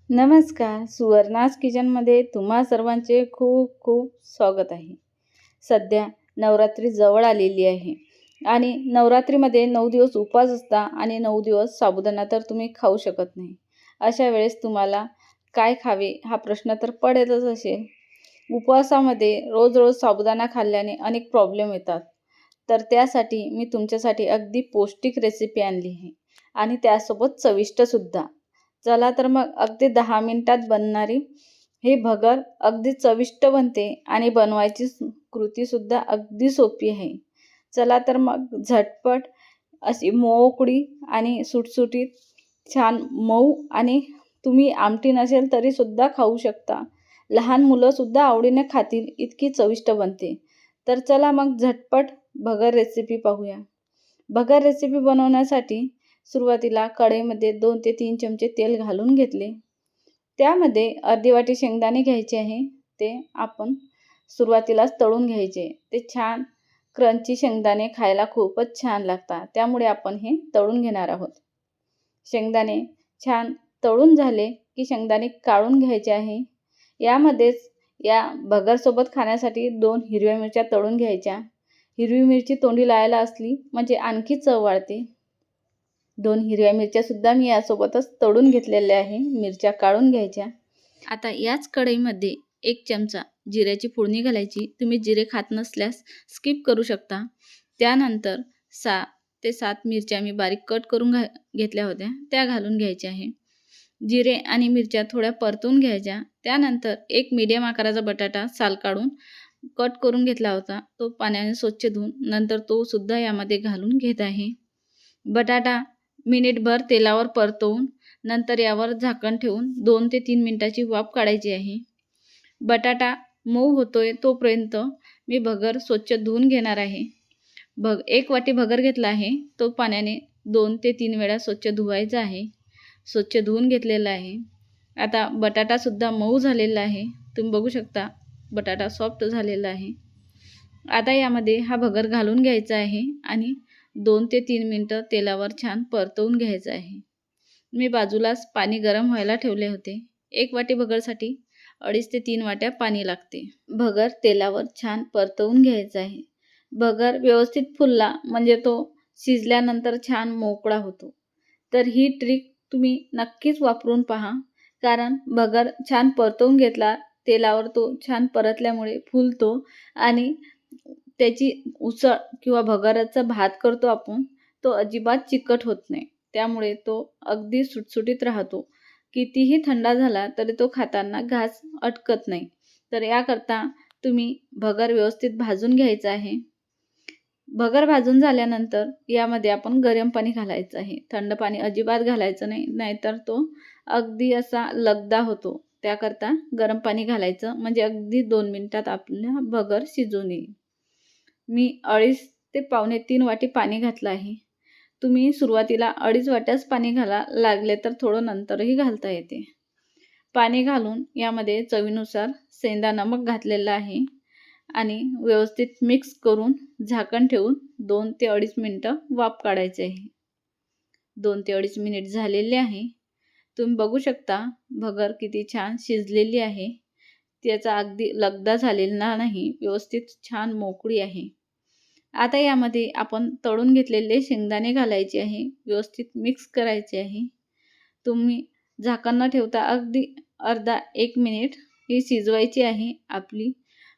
नमस्कार. सुवर्णास किचनमध्ये तुम्हा सर्वांचे खूप खूप स्वागत आहे. सध्या नवरात्री जवळ आलेली आहे आणि नवरात्रीमध्ये 9 दिवस उपवास असता आणि 9 दिवस साबुदाणा तर तुम्ही खाऊ शकत नाही. अशा वेळेस तुम्हाला काय खावे हा प्रश्न तर पडतच असेल. उपवासामध्ये रोज-रोज साबुदाणा खाल्ल्याने अनेक प्रॉब्लेम येतात. तर त्यासाठी मी तुमच्यासाठी अगदी पौष्टिक रेसिपी आणली आहे आणि त्यासोबत चविष्टसुद्धा. चला तर मग अगदी 10 मिनिटात बनणारी हे भगर अगदी चविष्ट बनते आणि बनवायची कृतीसुद्धा अगदी सोपी आहे. चला तर मग झटपट अशी मोकळी आणि सुटसुटीत छान मऊ आणि तुम्ही आमटी नसेल तरीसुद्धा खाऊ शकता. लहान मुलंसुद्धा आवडीने खातील इतकी चविष्ट बनते. तर चला मग झटपट भगर रेसिपी पाहूया. भगर रेसिपी बनवण्यासाठी सुरुवातीला कढईमध्ये 2 ते 3 चमचे तेल घालून घेतले. त्यामध्ये अर्धी वाटी शेंगदाणे घ्यायचे आहे. ते आपण सुरुवातीलाच तळून घ्यायचे. ते छान क्रंची शेंगदाणे खायला खूपच छान लागतात. त्यामुळे आपण हे तळून घेणार आहोत. शेंगदाणे छान तळून झाले की शेंगदाणे काढून घ्यायचे आहे. यामध्येच या भगरसोबत खाण्यासाठी 2 हिरव्या मिरच्या तळून घ्यायच्या. हिरवी मिरची तोंडी लावायला असली म्हणजे आणखी चव वाढते. 2 हिरव्या मिरच्यासुद्धा मी यासोबतच तळून घेतलेल्या आहे. मिरच्या काढून घ्यायच्या. आता याच कढईमध्ये 1 चमचा जिऱ्याची फोडणी घालायची. तुम्ही जिरे खात नसल्यास स्किप करू शकता. त्यानंतर 6 ते 7 मिरच्या मी बारीक कट करून घेतल्या होत्या, त्या घालून घ्यायच्या आहे. जिरे आणि मिरच्या थोड्या परतून घ्यायच्या. त्यानंतर 1 मीडियम आकाराचा बटाटा साल काढून कट करून घेतला होता. तो पाण्याने स्वच्छ धुवून नंतर तो सुद्धा यामध्ये घालून घेत आहे. बटाटा मिनिटभर तेलावर परतवून नंतर यावर झाकण ठेवून 2 ते 3 मिनिटाची वाफ काढायची आहे. बटाटा मऊ होतोय तोपर्यंत मी भगर स्वच्छ धुवून घेणार आहे. 1 वाटी भगर घेतला आहे. तो पाण्याने 2 ते 3 वेळा स्वच्छ धुवायचा आहे. स्वच्छ धुवून घेतलेला आहे. आता बटाटासुद्धा मऊ झालेला आहे. तुम्ही बघू शकता बटाटा सॉफ्ट झालेला आहे. आता यामध्ये हा भगर घालून घ्यायचा आहे आणि 2 ते 3 मिनिटं तेलावर छान परतवून घ्यायचं आहे. मी बाजूलाच पाणी गरम व्हायला ठेवले होते. 1 वाटी भगरसाठी 2.5 ते 3 वाट्या पाणी लागते. भगर तेलावर छान परतवून घ्यायचा आहे. भगर व्यवस्थित फुलला म्हणजे तो शिजल्यानंतर छान मोकळा होतो. तर ही ट्रिक तुम्ही नक्कीच वापरून पहा. कारण भगर छान परतवून घेतला तेलावर तो छान परतल्यामुळे फुलतो आणि त्याची उसळ किंवा भगराचा भात करतो आपण, तो अजिबात चिकट होत नाही. त्यामुळे तो अगदी सुटसुटीत राहतो. कितीही थंडा झाला तरी तो खाताना घास अटकत नाही. तर याकरता तुम्ही भगर व्यवस्थित भाजून घ्यायचा आहे. भगर भाजून झाल्यानंतर यामध्ये आपण गरम पाणी घालायचं आहे. थंड पाणी अजिबात घालायचं नाही, नाहीतर तो अगदी असा लगदा होतो. त्याकरता गरम पाणी घालायचं म्हणजे अगदी 2 मिनिटात आपल्या भगर शिजून येईल. मी 2.5 ते पावणे 3 वाटी पाणी घातलं आहे. तुम्ही सुरुवातीला 2.5 वाट्याच पाणी घाला, लागले तर थोडं नंतरही घालता येते. पाणी घालून यामध्ये चवीनुसार सेंधा नमक घातलेला आहे आणि व्यवस्थित मिक्स करून झाकण ठेवून 2 ते 2.5 मिनिटं वाफ काढायचे आहे. 2 ते 2.5 मिनिट झालेले आहे. तुम्ही बघू शकता भगर किती छान शिजलेली आहे. त्याचा अगदी लगदा झालेला नाही, व्यवस्थित छान मोकळी आहे. आता यामध्ये आपण तळून घेतलेले शेंगदाणे घालायचे आहे. व्यवस्थित मिक्स करायचे आहे. तुम्ही झाकण न ठेवता अगदी अर्धा 1 मिनिट ही शिजवायची आहे. आपली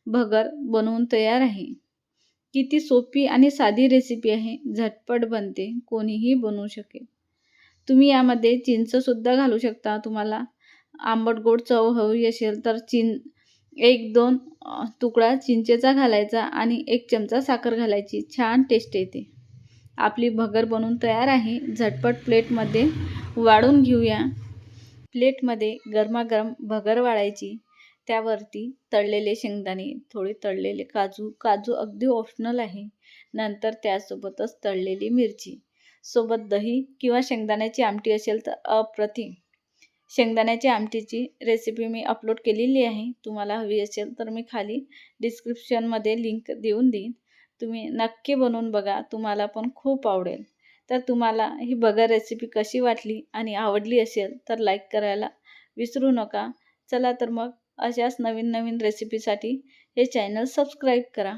भगर बनवून तयार आहे. किती सोपी आणि साधी रेसिपी आहे. झटपट बनते, कोणीही बनवू शकेल. तुम्ही यामध्ये चिंचसुद्धा घालू शकता. तुम्हाला आंबट गोड चव हवी असेल तर 1-2 तुकडा चिंचेचा घालायचा आणि 1 चमचा साखर घालायची. छान टेस्ट येते. आपली भगर बनवून तयार आहे. झटपट प्लेटमध्ये वाढून घेऊया. प्लेटमध्ये गरमागरम भगर वाढायची. त्यावरती तळलेले शेंगदाणे, थोडे तळलेले काजू अगदी ऑप्शनल आहे. नंतर त्यासोबतच तळलेली मिरची. सोबत दही किंवा शेंगदाण्याची आमटी असेल तर अप्रतिम. शेंगदाण्याची आमटीची रेसिपी मी अपलोड केलेली आहे. तुम्हाला हवी असेल तर मी खाली डिस्क्रिप्शनमध्ये लिंक देऊन देईन. तुम्ही नक्की बनवून बघा. तुम्हाला पण खूप आवडेल. तर तुम्हाला ही भगर रेसिपी कशी वाटली आणि आवडली असेल तर लाईक करायला विसरू नका. चला तर मग अशाच नवीन नवीन रेसिपीसाठी हे चॅनल सबस्क्राईब करा.